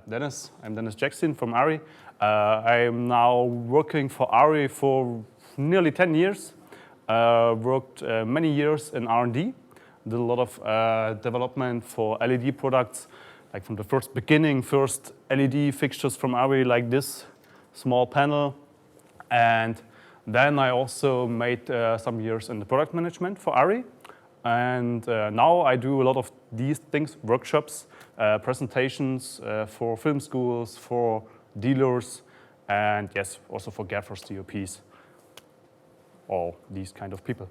Dennis. I'm Dennis Jackstien from ARRI. I'm now working for ARRI for nearly 10 years. Worked many years in R&D. Did a lot of development for LED products, like from the first beginning, first LED fixtures from ARRI like this small panel. And then I also made some years in the product management for ARRI. And now I do a lot of these things, workshops, presentations for film schools, for dealers, and yes, also for gaffers, DOPs, all these kind of people.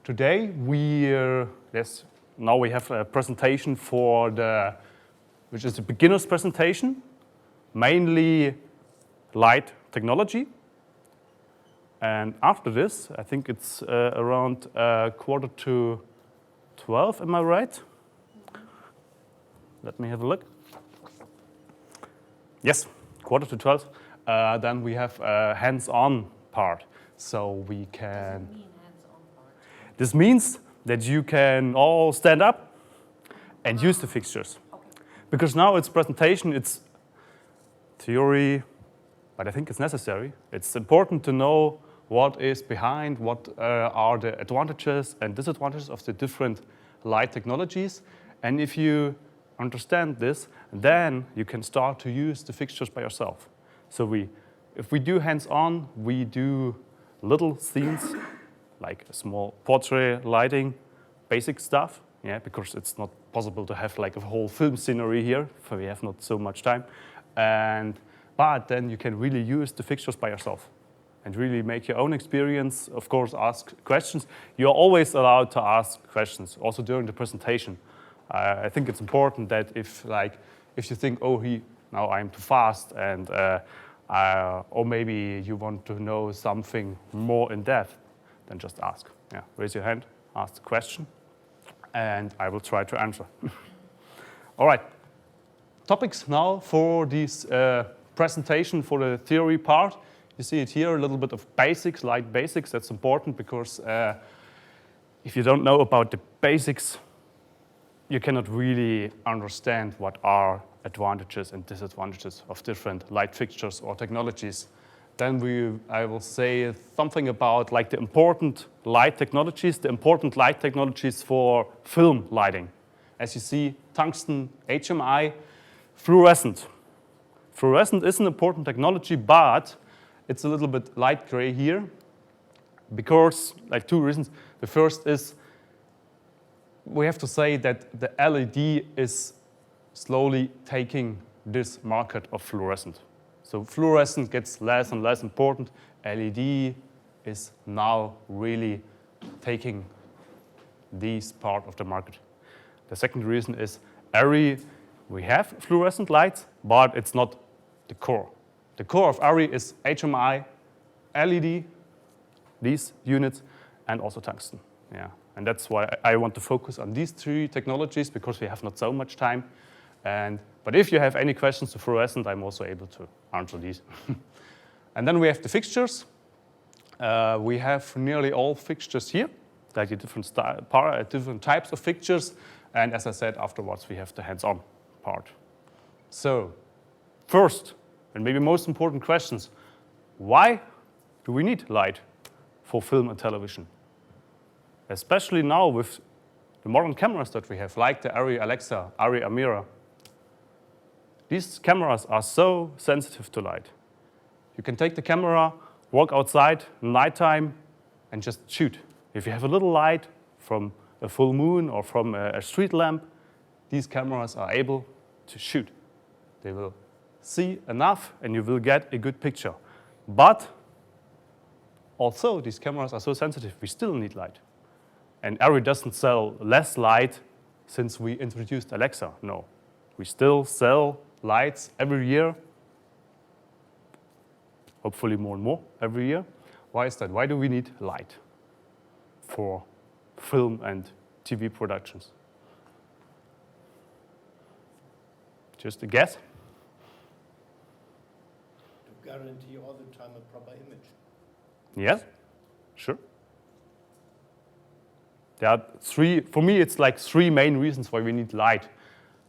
Today now we have a presentation which is a beginner's presentation, mainly light technology. And after this, I think it's around 11:45, am I right? Let me have a look. Yes, 11:45. Then we have a hands-on part. So we can... What does it mean, hands-on part? This means that you can all stand up and use the fixtures. Okay. Because now it's presentation, it's theory, but I think it's necessary. It's important to know what is behind, what are the advantages and disadvantages of the different light technologies. And if you understand this, then you can start to use the fixtures by yourself. So if we do hands-on, we do little scenes, like a small portrait lighting, basic stuff, yeah, because it's not possible to have like a whole film scenery here, for we have not so much time. But then you can really use the fixtures by yourself and really make your own experience. Of course, ask questions. You're always allowed to ask questions, also during the presentation. I think it's important that if you think, oh, now I'm too fast, and or maybe you want to know something more in depth, then just ask. Yeah, raise your hand, ask the question, and I will try to answer. All right, topics now for this presentation for the theory part. You see it here, a little bit of basics, light basics. That's important because if you don't know about the basics, you cannot really understand what are advantages and disadvantages of different light fixtures or technologies. Then I will say something about like the important light technologies for film lighting. As you see, tungsten, HMI, fluorescent. Fluorescent is an important technology, but it's a little bit light gray here because, like, two reasons. The first is we have to say that the LED is slowly taking this market of fluorescent. So fluorescent gets less and less important. LED is now really taking this part of the market. The second reason is we have fluorescent lights, but it's not the core. The core of ARRI is HMI, LED, these units, and also tungsten. Yeah. And that's why I want to focus on these three technologies, because we have not so much time. But if you have any questions to fluorescent, I'm also able to answer these. And then we have the fixtures. We have nearly all fixtures here, like the different types of fixtures. And as I said, afterwards, we have the hands-on part. So first, and maybe most important questions, why do we need light for film and television? Especially now with the modern cameras that we have, like the ARRI Alexa, ARRI Amira. These cameras are so sensitive to light. You can take the camera, walk outside, nighttime, and just shoot. If you have a little light from a full moon or from a street lamp, these cameras are able to shoot. They will see enough and you will get a good picture. But also, these cameras are so sensitive, we still need light. And ARRI doesn't sell less light since we introduced Alexa. No, we still sell lights every year, hopefully more and more every year. Why is that? Why do we need light for film and TV productions? Just a guess? To guarantee all the time a proper image. Yes, sure. There are three, for me it's like three main reasons why we need light.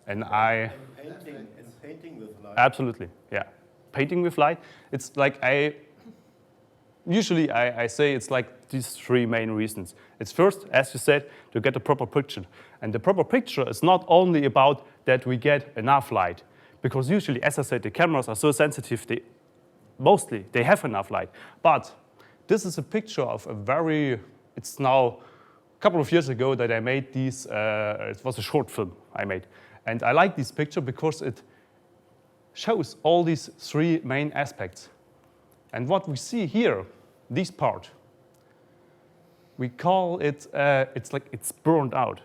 And painting, painting with light. Absolutely, yeah. Painting with light, it's like usually I say it's like these three main reasons. It's first, as you said, to get a proper picture. And the proper picture is not only about that we get enough light, because usually, as I said, the cameras are so sensitive, mostly they have enough light. But this is a picture of a very, it's now a couple of years ago that I made these, it was a short film I made. And I like this picture because it shows all these three main aspects. And what we see here, this part, we call it, it's like it's burned out.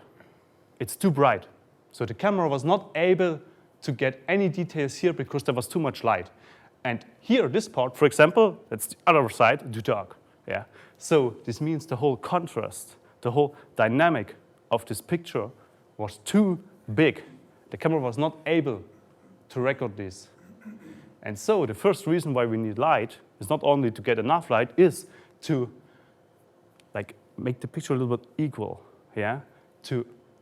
It's too bright. So the camera was not able to get any details here because there was too much light. And here, this part, for example, that's the other side, too dark. Yeah. So this means the whole contrast, the whole dynamic of this picture was too big. The camera was not able to record this. And so the first reason why we need light is not only to get enough light, is to like make the picture a little bit equal. Yeah?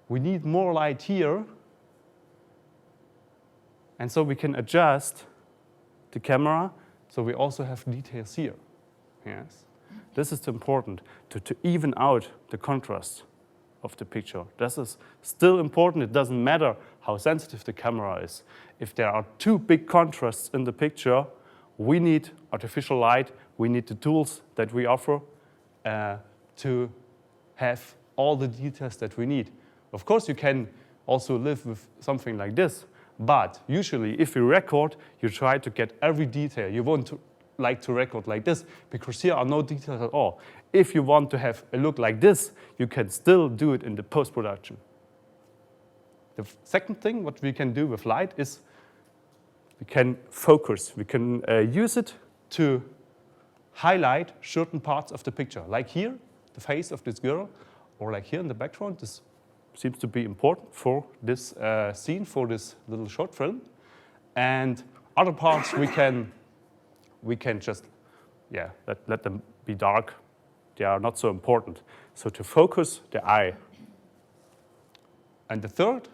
We need more light here, and so we can adjust the camera so we also have details here. Yes? This is important to even out the contrast of the picture. This is still important. It doesn't matter how sensitive the camera is. If there are too big contrasts in the picture, we need artificial light. We need the tools that we offer to have all the details that we need. Of course, you can also live with something like this, but usually if you record, you try to get every detail. You won't like to record like this because here are no details at all. If you want to have a look like this, you can still do it in the post-production. The second thing what we can do with light is we can focus. We can use it to highlight certain parts of the picture. Like here, the face of this girl, or like here in the background, this seems to be important for this scene, for this little short film. And other parts we can just, yeah, let them be dark. They are not so important. So to focus the eye. And the third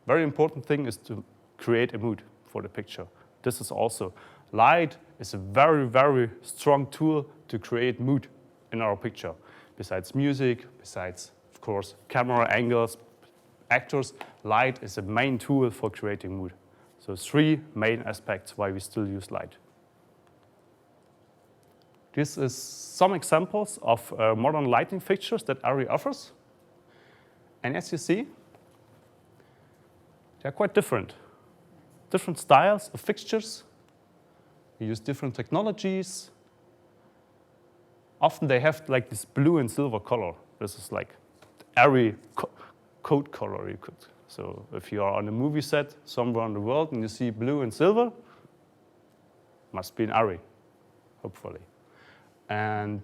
very important thing is to create a mood for the picture. This is also, light is a very, very strong tool to create mood in our picture. Besides music, besides, of course, camera angles, actors, light is a main tool for creating mood. So three main aspects why we still use light. This is some examples of modern lighting fixtures that ARRI offers. And as you see, they're quite different. Different styles of fixtures. We use different technologies. Often they have like this blue and silver color. This is like ARRI code color, you could. So if you are on a movie set somewhere in the world and you see blue and silver, must be an ARRI, hopefully. And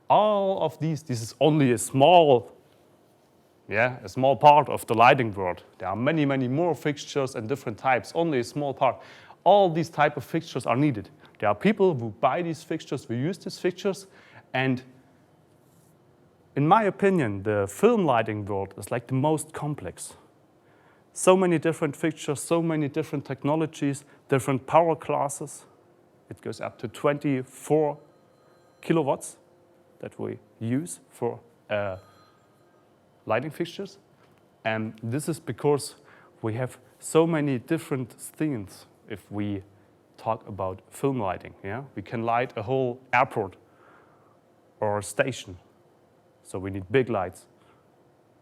all of these, this is only a small part of the lighting world. There are many, many more fixtures and different types, only a small part. All these type of fixtures are needed. There are people who buy these fixtures, who use these fixtures, and in my opinion, the film lighting world is like the most complex. So many different fixtures, so many different technologies, different power classes. It goes up to 24 kilowatts that we use for lighting fixtures. And this is because we have so many different themes if we talk about film lighting. Yeah? We can light a whole airport or a station. So we need big lights.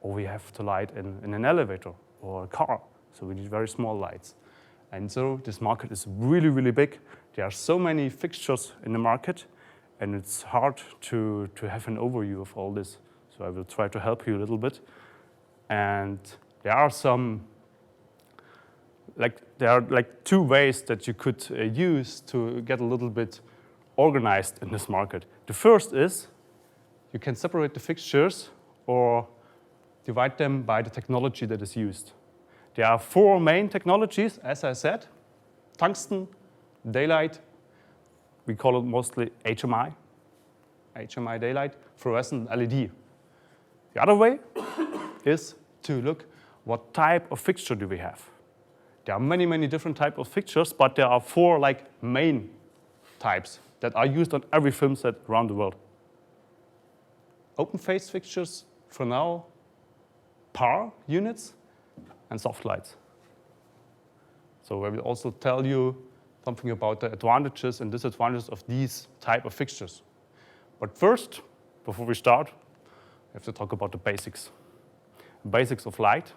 Or we have to light in an elevator or a car. So we need very small lights. And so this market is really, really big. There are so many fixtures in the market, and it's hard to have an overview of all this. So I will try to help you a little bit. And there are two ways that you could use to get a little bit organized in this market. The first is you can separate the fixtures or divide them by the technology that is used. There are four main technologies, as I said: tungsten, daylight, we call it mostly HMI daylight, fluorescent LED. The other way is to look what type of fixture do we have. There are many, many different types of fixtures, but there are 4 like main types that are used on every film set around the world. Open face fixtures, for now, PAR units, and soft lights. So I will also tell you something about the advantages and disadvantages of these type of fixtures. But first, before we start, we have to talk about the basics. Basics of light,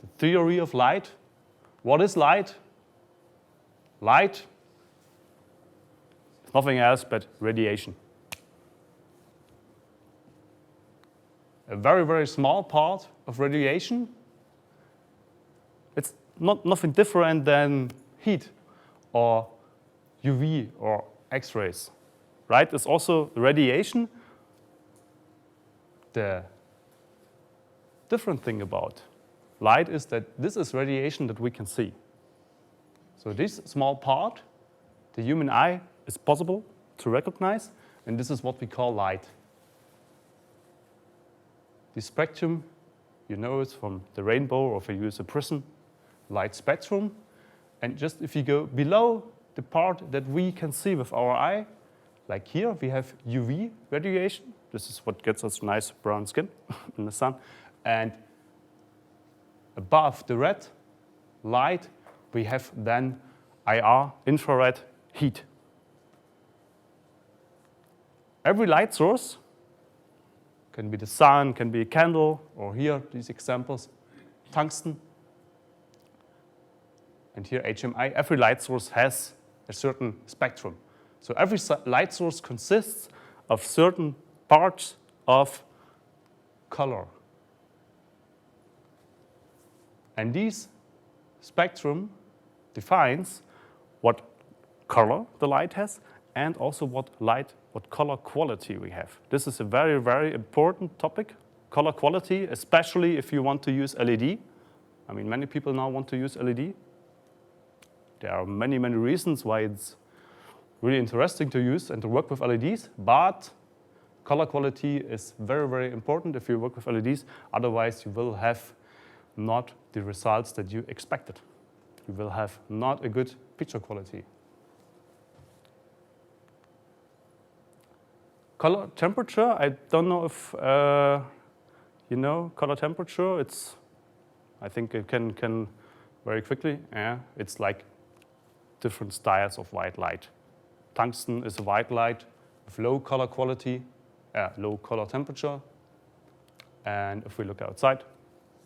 the theory of light. What is light? Light is nothing else but radiation. A very, very small part of radiation. It's nothing different than heat or UV or X-rays, right? It's also radiation. The different thing about light is that this is radiation that we can see. So this small part, the human eye is possible to recognize, and this is what we call light. The spectrum, you know it from the rainbow, or if you use a prism, light spectrum. And just if you go below the part that we can see with our eye, like here we have UV radiation. This is what gets us nice brown skin in the sun. And above the red light, we have then IR, infrared heat. Every light source, can be the sun, can be a candle, or here, these examples, tungsten. And here, HMI, every light source has a certain spectrum. So every light source consists of certain parts of color. And this spectrum defines what color the light has and also what color quality we have. This is a very, very important topic, color quality, especially if you want to use LED. I mean, many people now want to use LED. There are many, many reasons why it's really interesting to use and to work with LEDs, but color quality is very, very important if you work with LEDs. Otherwise, you will have not the results that you expected. You will have not a good picture quality. Color temperature, I don't know if you know color temperature. I think it can very quickly, it's like different styles of white light. Tungsten is a white light with low color quality, low color temperature. And if we look outside,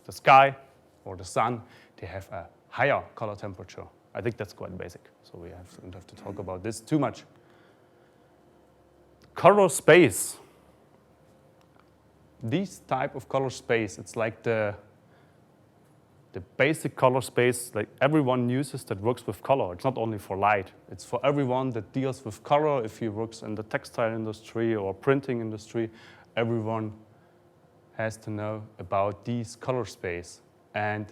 the sky or the sun, they have a higher color temperature. I think that's quite basic, so we don't have to talk about this too much. Color space. This type of color space, it's like the basic color space like everyone uses that works with color. It's not only for light, it's for everyone that deals with color. If you works in the textile industry or printing industry, everyone has to know about these color space. And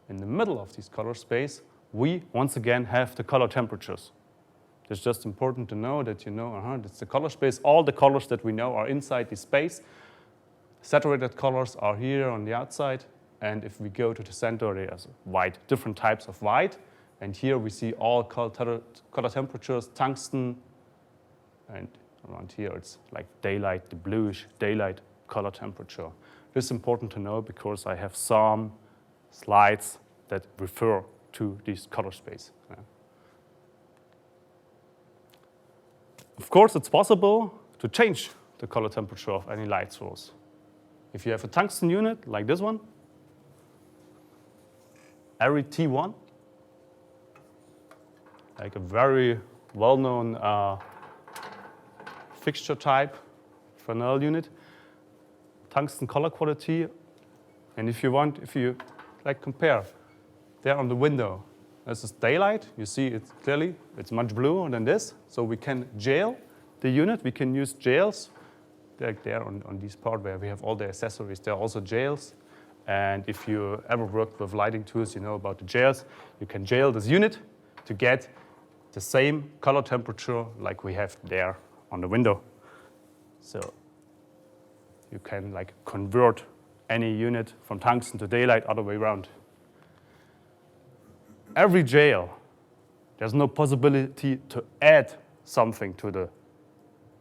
in the middle of this color space, we once again have the color temperatures. It's just important to know that that's the color space. All the colors that we know are inside this space. Saturated colors are here on the outside. And if we go to the center, there's white, different types of white. And here we see all color temperatures, tungsten. And around here, it's like daylight, the bluish daylight color temperature. This is important to know because I have some slides that refer to this color space. Of course, it's possible to change the color temperature of any light source. If you have a tungsten unit like this one, ARRI T1, like a very well-known fixture type Fresnel unit, tungsten color quality, and if you compare there on the window, this is daylight, you see it clearly, it's much bluer than this, so we can gel the unit, we can use gels, like there on this part where we have all the accessories, there are also gels, and if you ever worked with lighting tools, you know about the gels, you can gel this unit to get the same color temperature like we have there on the window. So you can convert any unit from tungsten to daylight other way around. every jail, there's no possibility to add something to the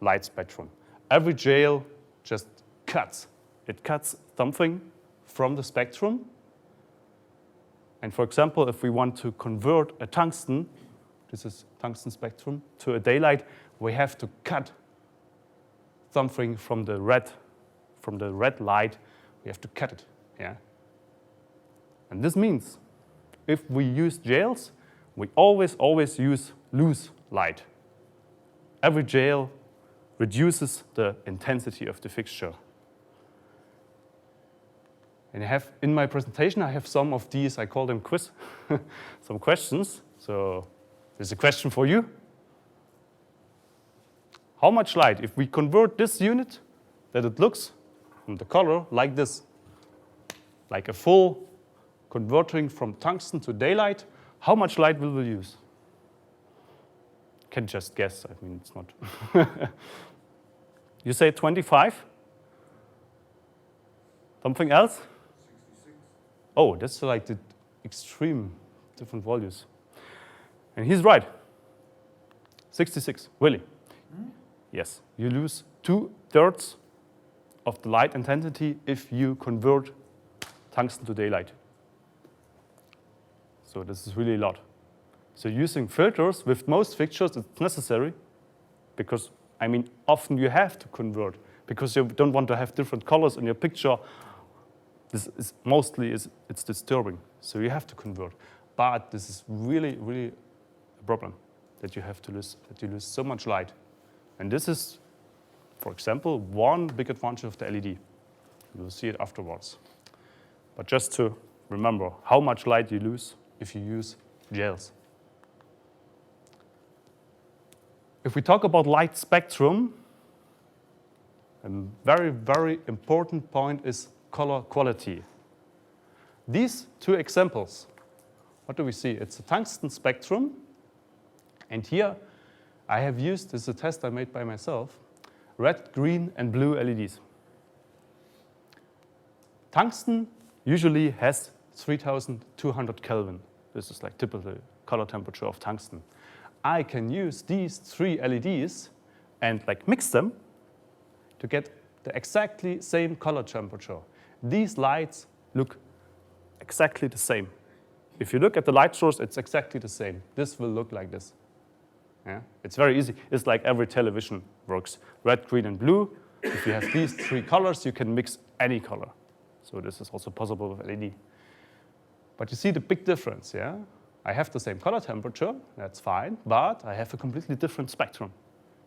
light spectrum. Every jail just cuts. It cuts something from the spectrum. And for example, if we want to convert a tungsten, this is tungsten spectrum, to a daylight, we have to cut something from the red light. We have to cut it. Yeah? And this means if we use jails, we always use loose light. Every jail reduces the intensity of the fixture. And in my presentation, I have some of these, I call them quiz, some questions. So there's a question for you. How much light, if we convert this unit, that it looks from the color like this, like a full converting from tungsten to daylight, how much light will we use? Can just guess, I mean, it's not. You say 25? Something else? 66. Oh, that's like the extreme different values. And he's right. 66, really. Yes, you lose 2/3 of the light intensity if you convert tungsten to daylight. So this is really a lot. So using filters with most fixtures, it's necessary because, I mean, often you have to convert because you don't want to have different colors in your picture. This is it's disturbing. So you have to convert. But this is really, really a problem that you lose so much light. And this is, for example, one big advantage of the LED. You'll see it afterwards. But just to remember how much light you lose if you use gels. If we talk about light spectrum, a very, very important point is color quality. These two examples, what do we see? It's a tungsten spectrum. And here I have used, this is a test I made by myself, red, green, and blue LEDs. Tungsten usually has 3200 Kelvin. This is like typical color temperature of tungsten. I can use these 3 LEDs and like mix them to get the exactly same color temperature. These lights look exactly the same. If you look at the light source, it's exactly the same. This will look like this. Yeah? It's very easy. It's like every television works. Red, green, and blue. If you have these 3 colors, you can mix any color. So this is also possible with LED. But you see the big difference, yeah? I have the same color temperature, that's fine, but I have a completely different spectrum.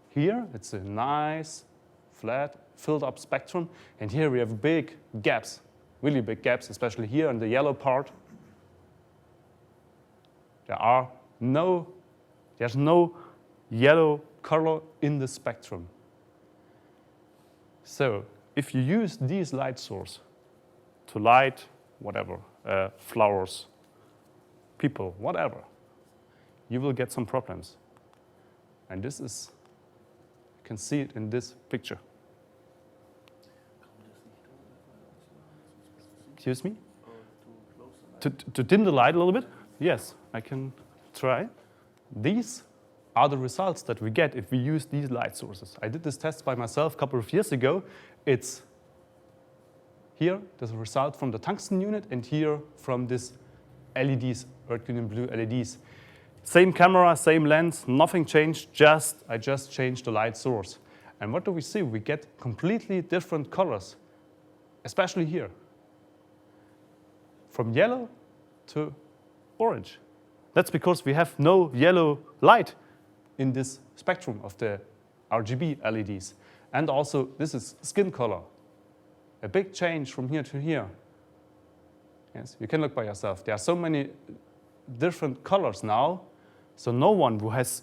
Here, it's a nice, flat, filled up spectrum, and here we have big gaps, really big gaps, especially here in the yellow part. There's no yellow color in the spectrum. So if you use these light source to light whatever, flowers, people, whatever, you will get some problems. And this is, you can see it in this picture. Excuse me? To dim the light a little bit? Yes, I can try. These are the results that we get if we use these light sources. I did this test by myself a couple of years ago. It's here, there's a result from the tungsten unit, and here from this LEDs, red, green, and blue LEDs. Same camera, same lens, nothing changed, I just changed the light source. And what do we see? We get completely different colors, especially here. From yellow to orange. That's because we have no yellow light in this spectrum of the RGB LEDs. And also, this is skin color. A big change from here to here. Yes, you can look by yourself. There are so many different colors now, so no one who has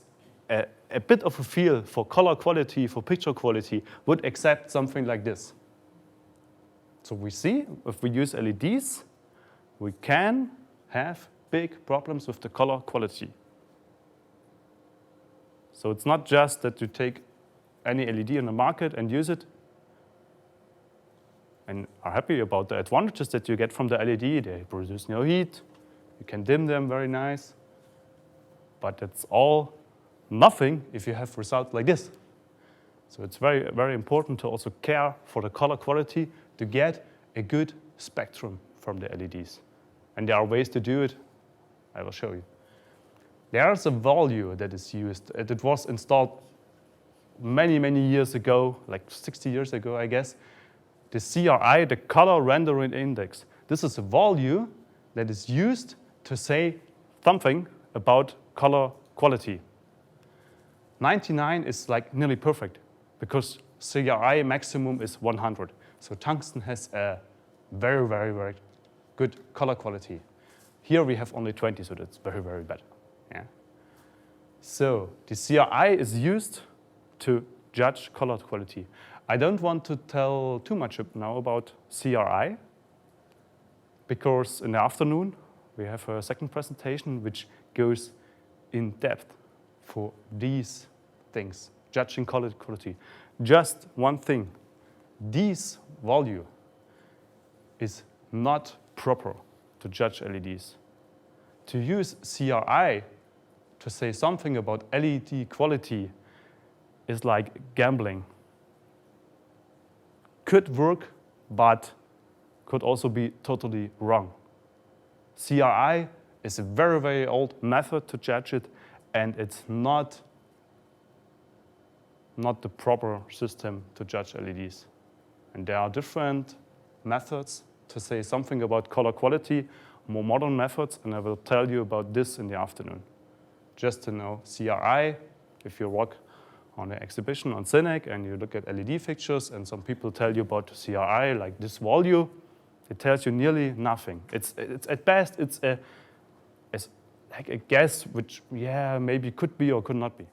a bit of a feel for color quality, for picture quality, would accept something like this. So we see, if we use LEDs, we can have big problems with the color quality. So it's not just that you take any LED in the market and use it and are happy about the advantages that you get from the LED. They produce no heat, You can dim them very nice, but it's all nothing if you have results like this. So it's very, very important to also care for the color quality to get a good spectrum from the LEDs. And there are ways to do it. I will show you. There's a value that is used. It was installed many, many years ago, like 60 years ago, I guess. The CRI, the color rendering index. This is a value that is used to say something about color quality. 99 is like nearly perfect because CRI maximum is 100. So tungsten has a very, very, very good color quality. Here we have only 20, so that's very, very bad. Yeah. So the CRI is used to judge color quality. I don't want to tell too much now about CRI because in the afternoon we have a second presentation which goes in depth for these things, judging color quality. Just one thing, this value is not proper to judge LEDs. To use CRI to say something about LED quality is like gambling. Could work, but could also be totally wrong. CRI is a very, very old method to judge it, and it's not the proper system to judge LEDs. And there are different methods to say something about color quality, more modern methods, and I will tell you about this in the afternoon. Just to know CRI, if you walk on an exhibition on CINEC and you look at LED fixtures and some people tell you about CRI, like this value, it tells you nearly nothing. It's at best, it's like a guess which, yeah, maybe could be or could not be.